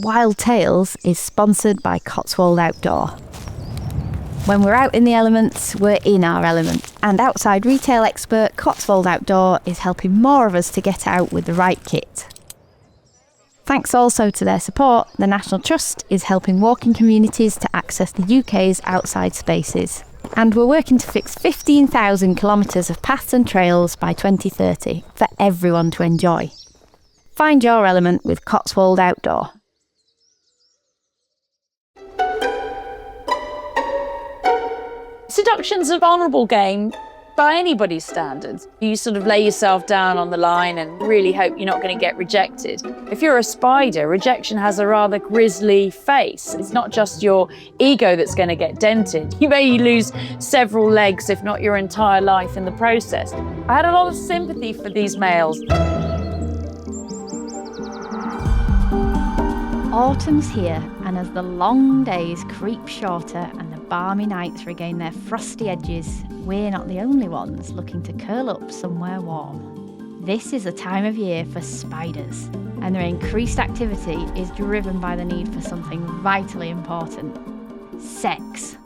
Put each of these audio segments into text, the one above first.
Wild Tales is sponsored by Cotswold Outdoor. When we're out in the elements, we're in our element, and outside retail expert Cotswold Outdoor is helping more of us to get out with the right kit. Thanks also to their support, the National Trust is helping walking communities to access the UK's outside spaces. And we're working to fix 15,000 kilometres of paths and trails by 2030 for everyone to enjoy. Find your element with Cotswold Outdoor. Seduction's a vulnerable game by anybody's standards. You sort of lay yourself down on the line and really hope you're not going to get rejected. If you're a spider, rejection has a rather grisly face. It's not just your ego that's going to get dented. You may lose several legs, if not your entire life in the process. I had a lot of sympathy for these males. Autumn's here, and as the long days creep shorter and the balmy nights regain their frosty edges, we're not the only ones looking to curl up somewhere warm. This is a time of year for spiders, and their increased activity is driven by the need for something vitally important: sex.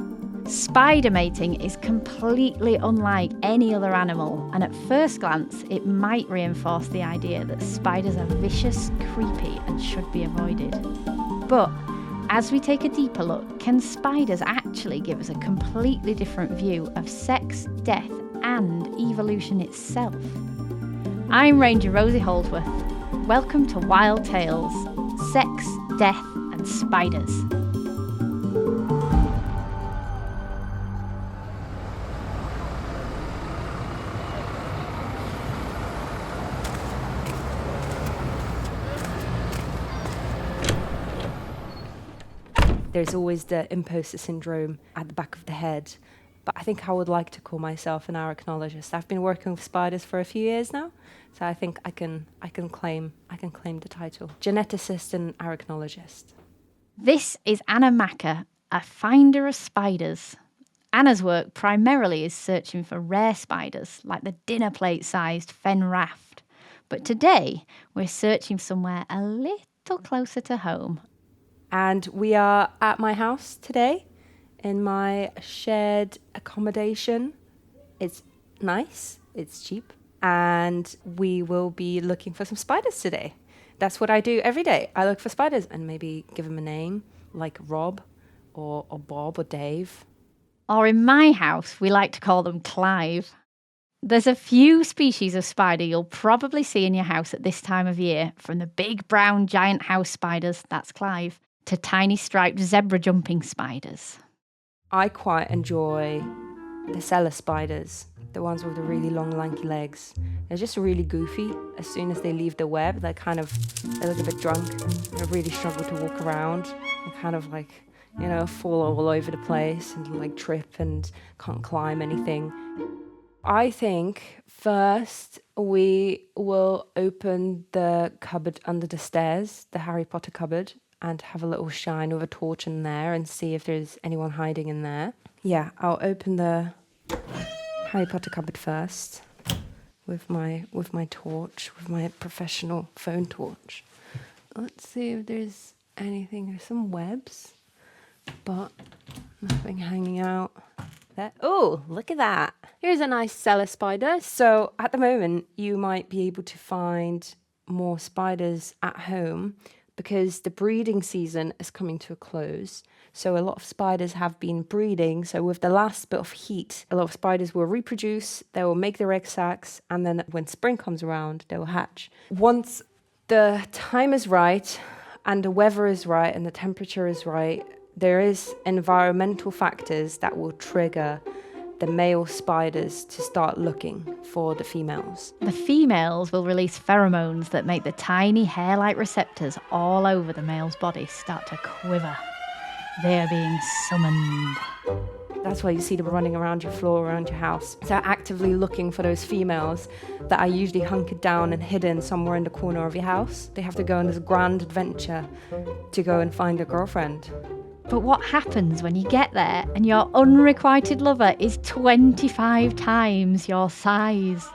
Spider mating is completely unlike any other animal, and at first glance it might reinforce the idea that spiders are vicious, creepy, and should be avoided. But as we take a deeper look, can spiders actually give us a completely different view of sex, death, and evolution itself? I'm Ranger Rosie Holdsworth. Welcome to Wild Tales: Sex, Death, and Spiders. There's always the imposter syndrome at the back of the head, but I think I would like to call myself an arachnologist. I've been working with spiders for a few years now, so I think I can claim the title. Geneticist and arachnologist. This is Anna Maka, a finder of spiders. Anna's work primarily is searching for rare spiders, like the dinner plate-sized fen raft. But today, we're searching somewhere a little closer to home. And we are at my house today in my shared accommodation. It's nice, it's cheap, and we will be looking for some spiders today. That's what I do every day. I look for spiders and maybe give them a name, like Rob or Bob or Dave. Or in my house, we like to call them Clive. There's a few species of spider you'll probably see in your house at this time of year, from the big brown giant house spiders, that's Clive, to tiny striped zebra jumping spiders. I quite enjoy the cellar spiders, the ones with the really long lanky legs. They're just really goofy. As soon as they leave the web, they look a bit drunk. They really struggle to walk around. They kind of fall all over the place and trip and can't climb anything. I think first we will open the cupboard under the stairs, the Harry Potter cupboard, and have a little shine with a torch in there and see if there's anyone hiding in there. Yeah, I'll open the Harry Potter cupboard first with my torch, with my professional phone torch. Let's see if there's anything. There's some webs, but nothing hanging out there. Oh, look at that. Here's a nice cellar spider. So at the moment, you might be able to find more spiders at home because the breeding season is coming to a close. So a lot of spiders have been breeding. So with the last bit of heat, a lot of spiders will reproduce, they will make their egg sacs, and then when spring comes around, they will hatch. Once the time is right, and the weather is right, and the temperature is right, there is environmental factors that will trigger the male spiders to start looking for the females. The females will release pheromones that make the tiny hair-like receptors all over the male's body start to quiver. They're being summoned. That's why you see them running around your floor, around your house. They're actively looking for those females that are usually hunkered down and hidden somewhere in the corner of your house. They have to go on this grand adventure to go and find a girlfriend. But what happens when you get there and your unrequited lover is 25 times your size?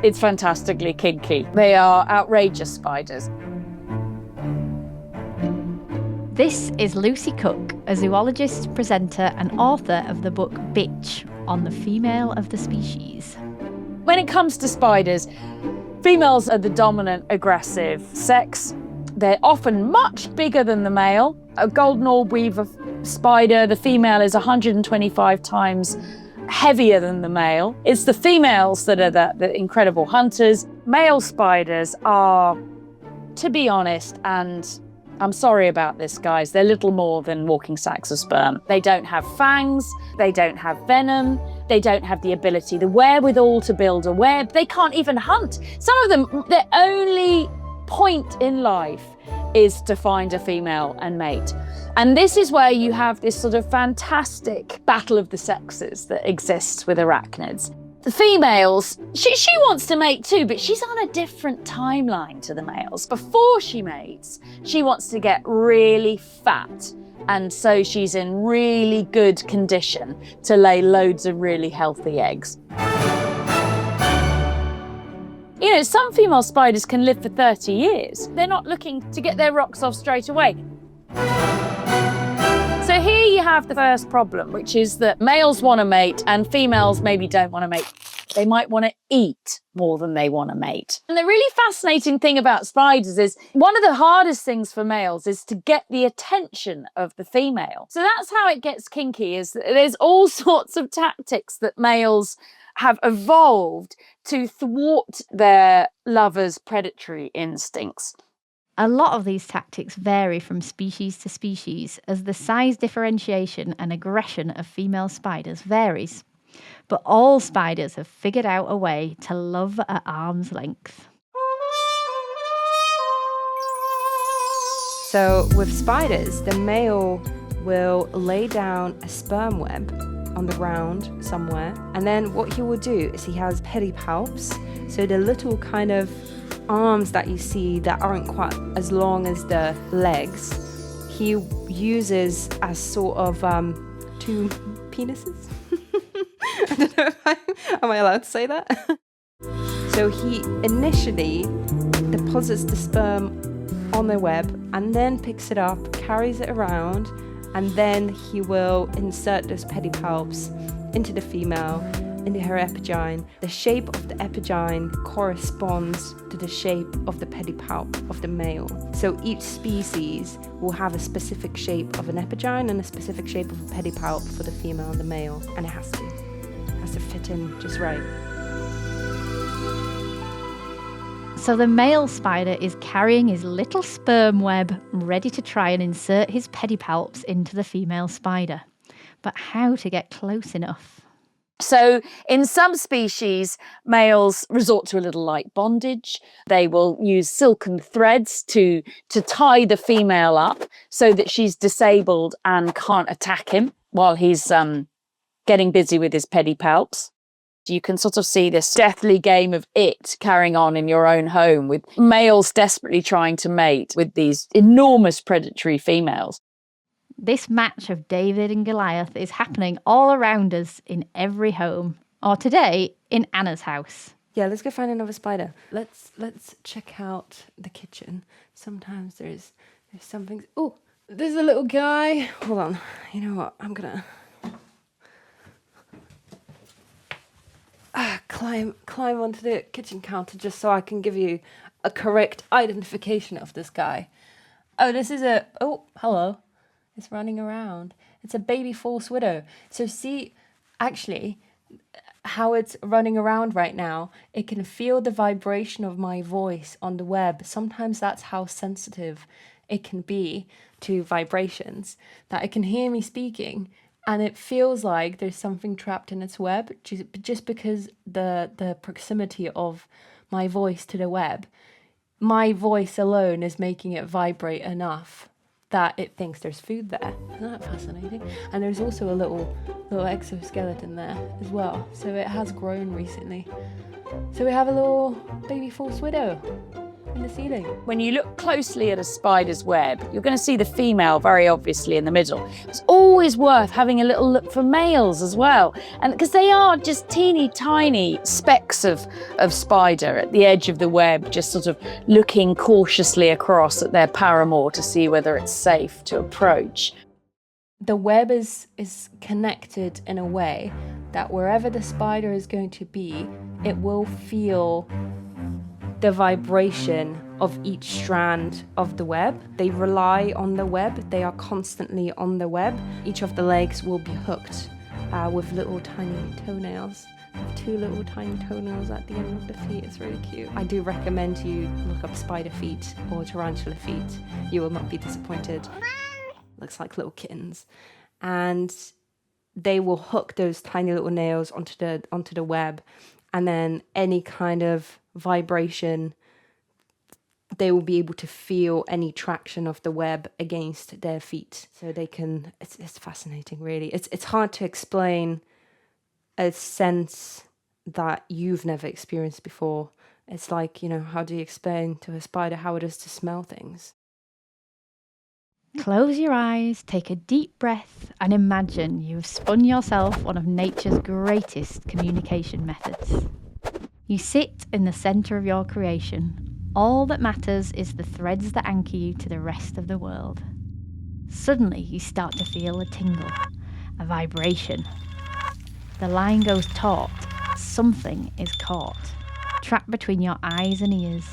It's fantastically kinky. They are outrageous spiders. This is Lucy Cooke, a zoologist, presenter and author of the book Bitch, on the female of the species. When it comes to spiders, females are the dominant aggressive sex. They're often much bigger than the male. A golden orb weaver spider, the female is 125 times heavier than the male. It's the females that are the incredible hunters. Male spiders are, to be honest, and I'm sorry about this, guys, they're little more than walking sacks of sperm. They don't have fangs, they don't have venom, they don't have the ability, the wherewithal to build a web. They can't even hunt. Some of them, their only point in life is to find a female and mate. And this is where you have this sort of fantastic battle of the sexes that exists with arachnids. The females, she wants to mate too, but she's on a different timeline to the males. Before she mates, she wants to get really fat. And so she's in really good condition to lay loads of really healthy eggs. You know, some female spiders can live for 30 years. They're not looking to get their rocks off straight away. So here you have the first problem, which is that males want to mate and females maybe don't want to mate. They might want to eat more than they want to mate. And the really fascinating thing about spiders is one of the hardest things for males is to get the attention of the female. So that's how it gets kinky, is that there's all sorts of tactics that males have evolved to thwart their lovers' predatory instincts. A lot of these tactics vary from species to species as the size differentiation and aggression of female spiders varies. But all spiders have figured out a way to love at arm's length. So with spiders, the male will lay down a sperm web on the ground somewhere, and then what he will do is he has pedipalps, so the little kind of arms that you see that aren't quite as long as the legs, he uses as sort of two penises. I don't know if am I allowed to say that? So he initially deposits the sperm on the web and then picks it up, carries it around, and then he will insert those pedipalps into the female, into her epigyne. The shape of the epigyne corresponds to the shape of the pedipalp of the male. So each species will have a specific shape of an epigyne and a specific shape of a pedipalp for the female and the male, and it has to fit in just right. So the male spider is carrying his little sperm web, ready to try and insert his pedipalps into the female spider. But how to get close enough? So in some species, males resort to a little light bondage. They will use silken threads to tie the female up so that she's disabled and can't attack him while he's getting busy with his pedipalps. You can sort of see this deathly game of it carrying on in your own home, with males desperately trying to mate with these enormous predatory females. This match of David and Goliath is happening all around us in every home, or today in Anna's house. Yeah, let's go find another spider. Let's check out the kitchen. Sometimes there's something. Oh, there's a little guy. Hold on. You know what? I'm gonna climb onto the kitchen counter just so I can give you a correct identification of this guy. Oh, this is hello. It's running around. It's a baby false widow. So see, actually, how it's running around right now, it can feel the vibration of my voice on the web. Sometimes that's how sensitive it can be to vibrations, that it can hear me speaking and it feels like there's something trapped in its web just because the proximity of my voice to the web. My voice alone is making it vibrate enough that it thinks there's food there. Isn't that fascinating? And there's also a little exoskeleton there as well. So it has grown recently. So we have a little baby false widow. in the ceiling. When you look closely at a spider's web, you're going to see the female very obviously in the middle. It's always worth having a little look for males as well, and because they are just teeny tiny specks of spider at the edge of the web, just sort of looking cautiously across at their paramour to see whether it's safe to approach. The web is connected in a way that wherever the spider is going to be, it will feel the vibration of each strand of the web. They rely on the web. They are constantly on the web. Each of the legs will be hooked with little tiny toenails. 2 little tiny toenails at the end of the feet. It's really cute. I do recommend you look up spider feet or tarantula feet. You will not be disappointed. Looks like little kittens. And they will hook those tiny little nails onto the web, and then any kind of vibration, they will be able to feel any traction of the web against their feet. So they can, it's fascinating really. It's hard to explain a sense that you've never experienced before. It's like, how do you explain to a spider how it is to smell things? Close your eyes, take a deep breath, and imagine you have spun yourself one of nature's greatest communication methods. You sit in the centre of your creation. All that matters is the threads that anchor you to the rest of the world. Suddenly, you start to feel a tingle, a vibration. The line goes taut. Something is caught, trapped between your eyes and ears.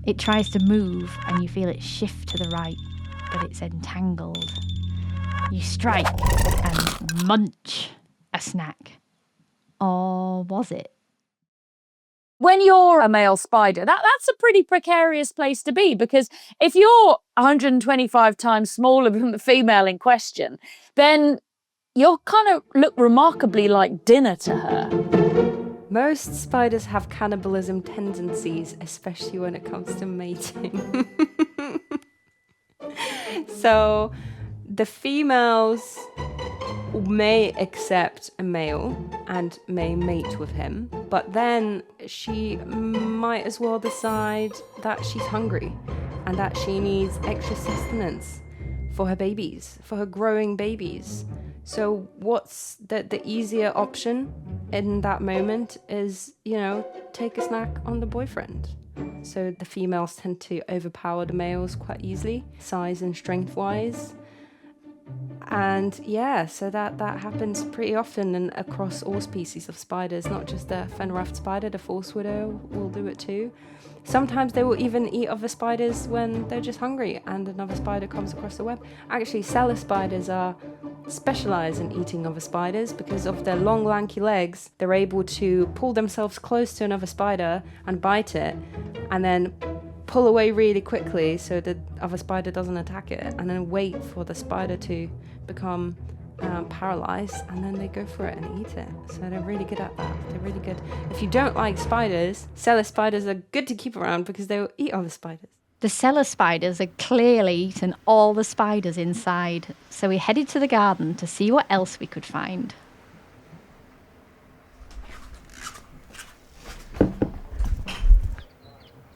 It tries to move, and you feel it shift to the right, but it's entangled. You strike and munch a snack. Or was it? When you're a male spider, that's a pretty precarious place to be, because if you're 125 times smaller than the female in question, then you'll kind of look remarkably like dinner to her. Most spiders have cannibalism tendencies, especially when it comes to mating. So the females may accept a male and may mate with him, but then she might as well decide that she's hungry and that she needs extra sustenance for her babies, for her growing babies. So what's the easier option in that moment is, take a snack on the boyfriend. So the females tend to overpower the males quite easily, size and strength wise. And so that happens pretty often and across all species of spiders, not just the fen-ruffed spider. The false widow will do it too. Sometimes they will even eat other spiders when they're just hungry and another spider comes across the web. Actually, cellar spiders are specialized in eating other spiders because of their long, lanky legs. They're able to pull themselves close to another spider and bite it, and then pull away really quickly so the other spider doesn't attack it, and then wait for the spider to become paralyzed, and then they go for it and eat it. So they're really good at that. They're really good. If you don't like spiders, cellar spiders are good to keep around because they will eat other spiders. The cellar spiders had clearly eaten all the spiders inside, so we headed to the garden to see what else we could find.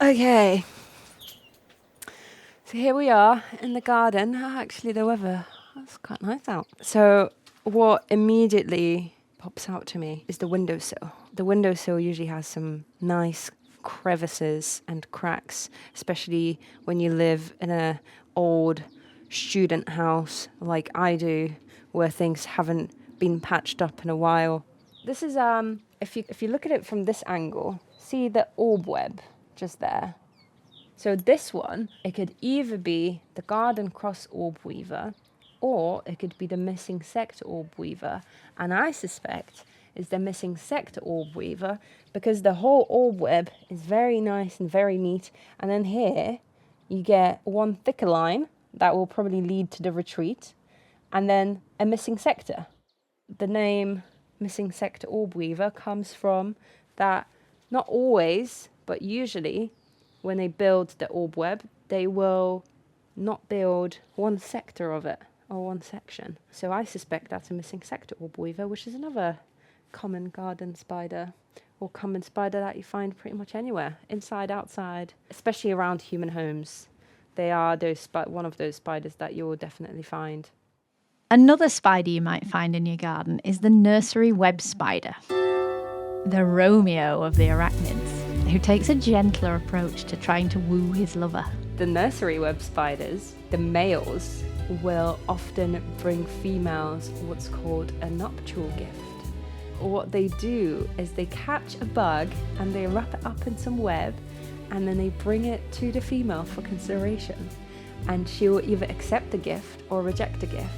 Okay. So here we are in the garden. Actually, the weather is quite nice out. So what immediately pops out to me is the windowsill. The windowsill usually has some nice crevices and cracks, especially when you live in an old student house like I do, where things haven't been patched up in a while. This is if you look at it from this angle, see the orb web just there. So this one, it could either be the garden cross orb weaver, or it could be the missing sector orb weaver, and I suspect is the missing sector orb weaver because the whole orb web is very nice and very neat, and then here you get one thicker line that will probably lead to the retreat, and then a missing sector. The name missing sector orb weaver comes from that. Not always, but usually when they build the orb web, they will not build one sector of it or one section. So I suspect that's a missing sector orb weaver, which is another common garden spider, or common spider that you find pretty much anywhere, inside, outside, especially around human homes. They are one of those spiders that you'll definitely find. Another spider you might find in your garden is the nursery web spider, the Romeo of the arachnids, who takes a gentler approach to trying to woo his lover. The nursery web spiders, the males, will often bring females what's called a nuptial gift. What they do is they catch a bug and they wrap it up in some web, and then they bring it to the female for consideration. And she will either accept the gift or reject the gift.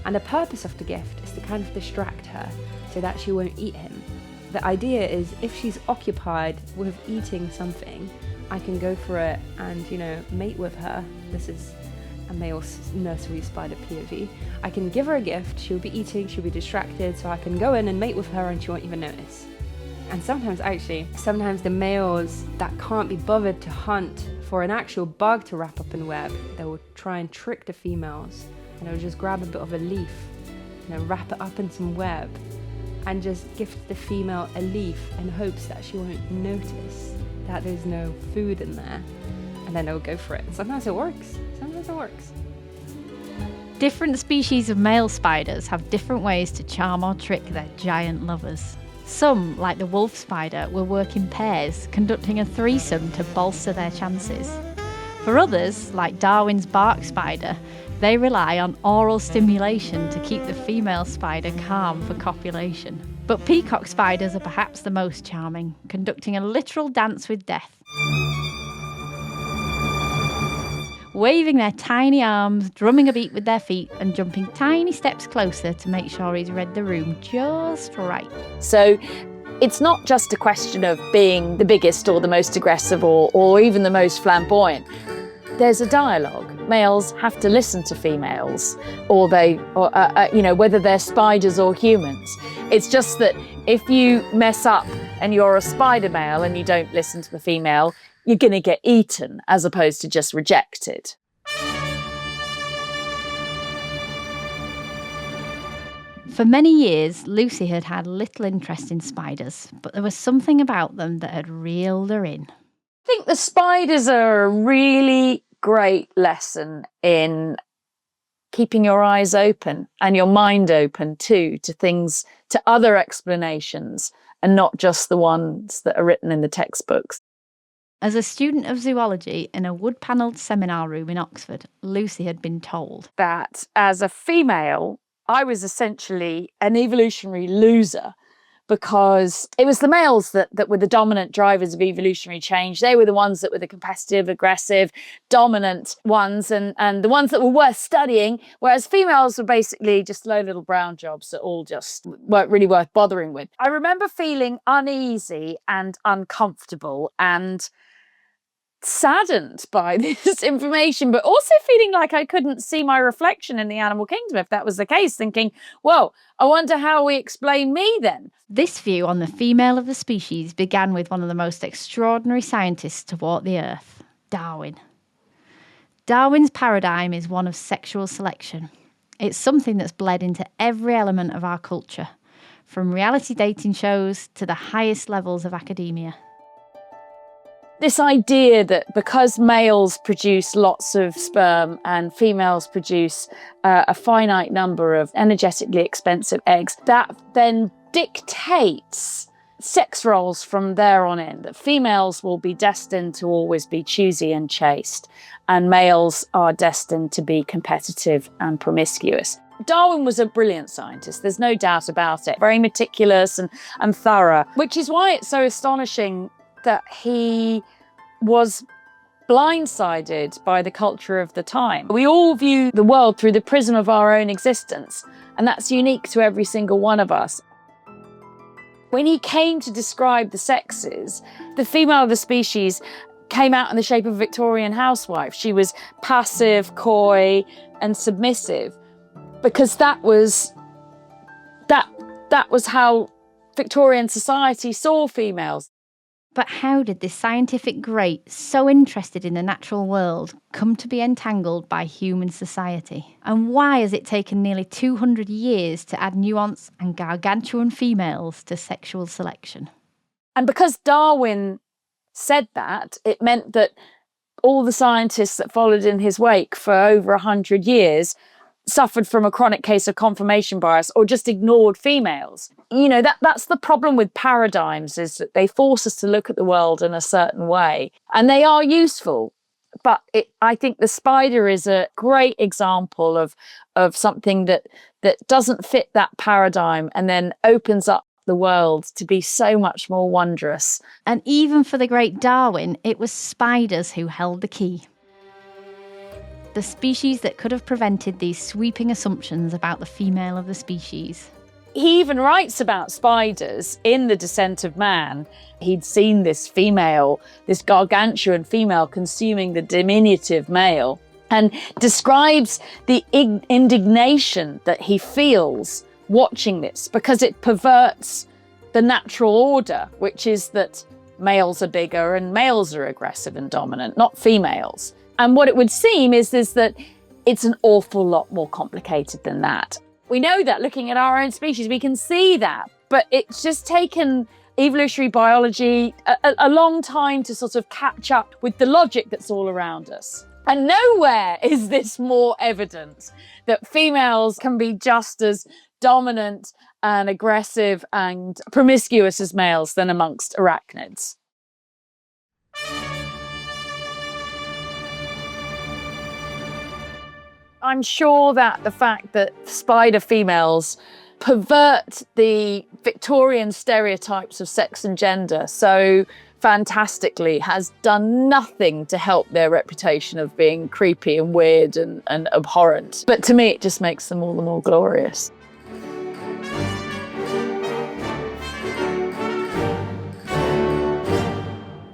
And the purpose of the gift is to kind of distract her so that she won't eat him. The idea is if she's occupied with eating something, I can go for it and, mate with her. This is a male nursery spider POV. I can give her a gift, she'll be eating, she'll be distracted, so I can go in and mate with her and she won't even notice. And sometimes the males that can't be bothered to hunt for an actual bug to wrap up in web, they will try and trick the females. And they'll just grab a bit of a leaf, wrap it up in some web, and just gift the female a leaf in hopes that she won't notice that there's no food in there. And then they'll go for it. And sometimes it works. Different species of male spiders have different ways to charm or trick their giant lovers. Some, like the wolf spider, will work in pairs, conducting a threesome to bolster their chances. For others, like Darwin's bark spider, they rely on oral stimulation to keep the female spider calm for copulation. But peacock spiders are perhaps the most charming, conducting a literal dance with death. Waving their tiny arms, drumming a beat with their feet, and jumping tiny steps closer to make sure he's read the room just right. So it's not just a question of being the biggest or the most aggressive or even the most flamboyant. There's a dialogue. Males have to listen to females, whether they're spiders or humans. It's just that if you mess up and you're a spider male and you don't listen to the female, you're going to get eaten as opposed to just rejected. For many years, Lucy had had little interest in spiders, but there was something about them that had reeled her in. I think the spiders are a really great lesson in keeping your eyes open and your mind open too to things, to other explanations, and not just the ones that are written in the textbooks. As a student of zoology in a wood-panelled seminar room in Oxford, Lucy had been told that as a female, I was essentially an evolutionary loser, because it was the males that were the dominant drivers of evolutionary change. They were the ones that were the competitive, aggressive, dominant ones, and the ones that were worth studying, whereas females were basically just low little brown jobs that all just weren't really worth bothering with. I remember feeling uneasy and uncomfortable and saddened by this information, but also feeling like I couldn't see my reflection in the animal kingdom if that was the case, thinking, well, I wonder how we explain me then. This view on the female of the species began with one of the most extraordinary scientists to walk the earth, Darwin. Darwin's paradigm is one of sexual selection. It's something that's bled into every element of our culture, from reality dating shows to the highest levels of academia. This idea that because males produce lots of sperm and females produce a finite number of energetically expensive eggs, that then dictates sex roles from there on in, that females will be destined to always be choosy and chaste, and males are destined to be competitive and promiscuous. Darwin was a brilliant scientist, there's no doubt about it, very meticulous and thorough, which is why it's so astonishing that he was blindsided by the culture of the time. We all view the world through the prism of our own existence, and that's unique to every single one of us. When he came to describe the sexes, the female of the species came out in the shape of a Victorian housewife. She was passive, coy, and submissive, because that was how Victorian society saw females. But how did this scientific great, so interested in the natural world, come to be entangled by human society? And why has it taken nearly 200 years to add nuance and gargantuan females to sexual selection? And because Darwin said that, it meant that all the scientists that followed in his wake for over 100 years suffered from a chronic case of confirmation bias or just ignored females. That's the problem with paradigms, is that they force us to look at the world in a certain way, and they are useful. But I think the spider is a great example of something that doesn't fit that paradigm and then opens up the world to be so much more wondrous. And even for the great Darwin, it was spiders who held the key. The species that could have prevented these sweeping assumptions about the female of the species. He even writes about spiders in The Descent of Man. He'd seen this gargantuan female consuming the diminutive male, and describes the indignation that he feels watching this, because it perverts the natural order, which is that males are bigger and males are aggressive and dominant, not females. And what it would seem is that it's an awful lot more complicated than that. We know that looking at our own species, we can see that, but it's just taken evolutionary biology a long time to sort of catch up with the logic that's all around us. And nowhere is this more evident, that females can be just as dominant and aggressive and promiscuous as males than amongst arachnids. I'm sure that the fact that spider females pervert the Victorian stereotypes of sex and gender so fantastically has done nothing to help their reputation of being creepy and weird and abhorrent. But to me, it just makes them all the more glorious.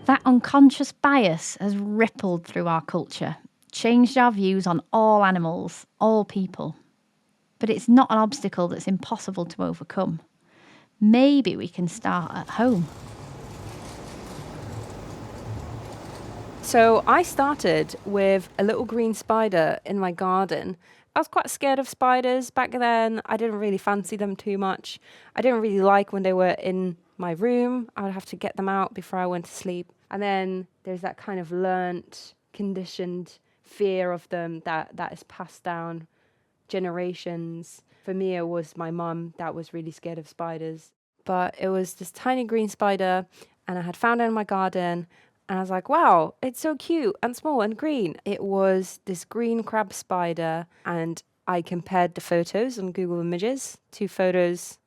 That unconscious bias has rippled through our culture, changed our views on all animals, all people. But it's not an obstacle that's impossible to overcome. Maybe we can start at home. So I started with a little green spider in my garden. I was quite scared of spiders back then. I didn't really fancy them too much. I didn't really like when they were in my room. I would have to get them out before I went to sleep. And then there's that kind of learnt, conditioned fear of them that is passed down generations. For me, it was my mum that was really scared of spiders. But it was this tiny green spider, and I had found it in my garden, and I was like, wow, it's so cute and small and green. It was this green crab spider, and I compared the photos on Google Images to photos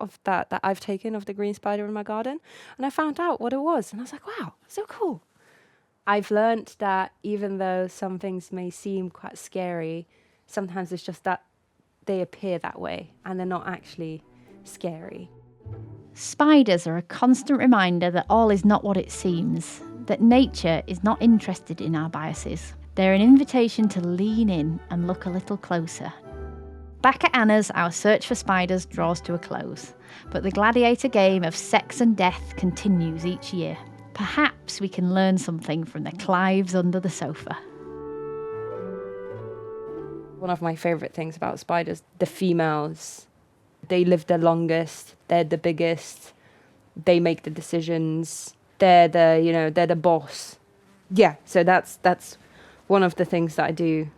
of that I've taken of the green spider in my garden, and I found out what it was, and I was like, wow, so cool. I've learned that even though some things may seem quite scary, sometimes it's just that they appear that way and they're not actually scary. Spiders are a constant reminder that all is not what it seems, that nature is not interested in our biases. They're an invitation to lean in and look a little closer. Back at Anna's, our search for spiders draws to a close, but the gladiator game of sex and death continues each year. Perhaps we can learn something from the Clives under the sofa. One of my favourite things about spiders, the females. They live the longest, they're the biggest, they make the decisions, they're the boss. Yeah, so that's one of the things that I do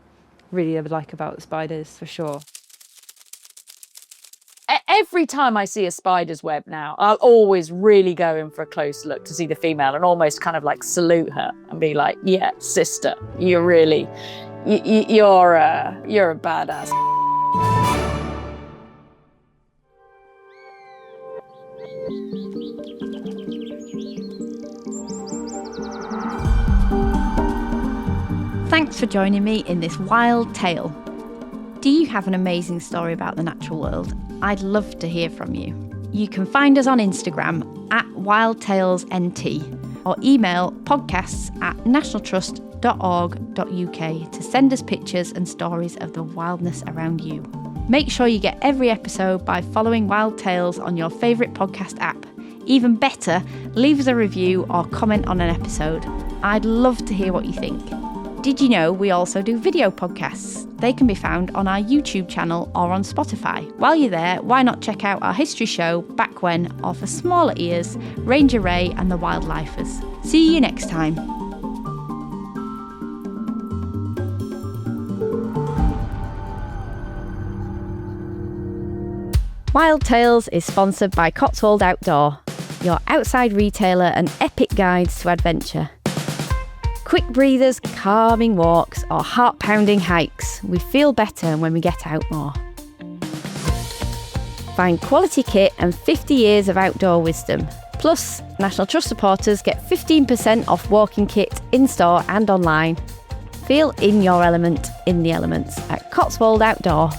really like about spiders, for sure. Every time I see a spider's web now, I'll always really go in for a close look to see the female and almost kind of like salute her and be like, yeah, sister, you're really, you're a badass. Thanks for joining me in this wild tale. Do you have an amazing story about the natural world? I'd love to hear from you. You can find us on Instagram @wildtalesnt or email podcasts@nationaltrust.org.uk to send us pictures and stories of the wildness around you. Make sure you get every episode by following Wild Tales on your favourite podcast app. Even better, leave us a review or comment on an episode. I'd love to hear what you think. Did you know we also do video podcasts? They can be found on our YouTube channel or on Spotify. While you're there, why not check out our history show, Back When, or for smaller ears, Ranger Ray and the Wildlifers. See you next time. Wild Tales is sponsored by Cotswold Outdoor, your outside retailer and epic guides to adventure. Quick breathers, calming walks, or heart-pounding hikes, we feel better when we get out more. Find quality kit and 50 years of outdoor wisdom. Plus, National Trust supporters get 15% off walking kit in-store and online. Feel in your element, in the elements at Cotswold Outdoor.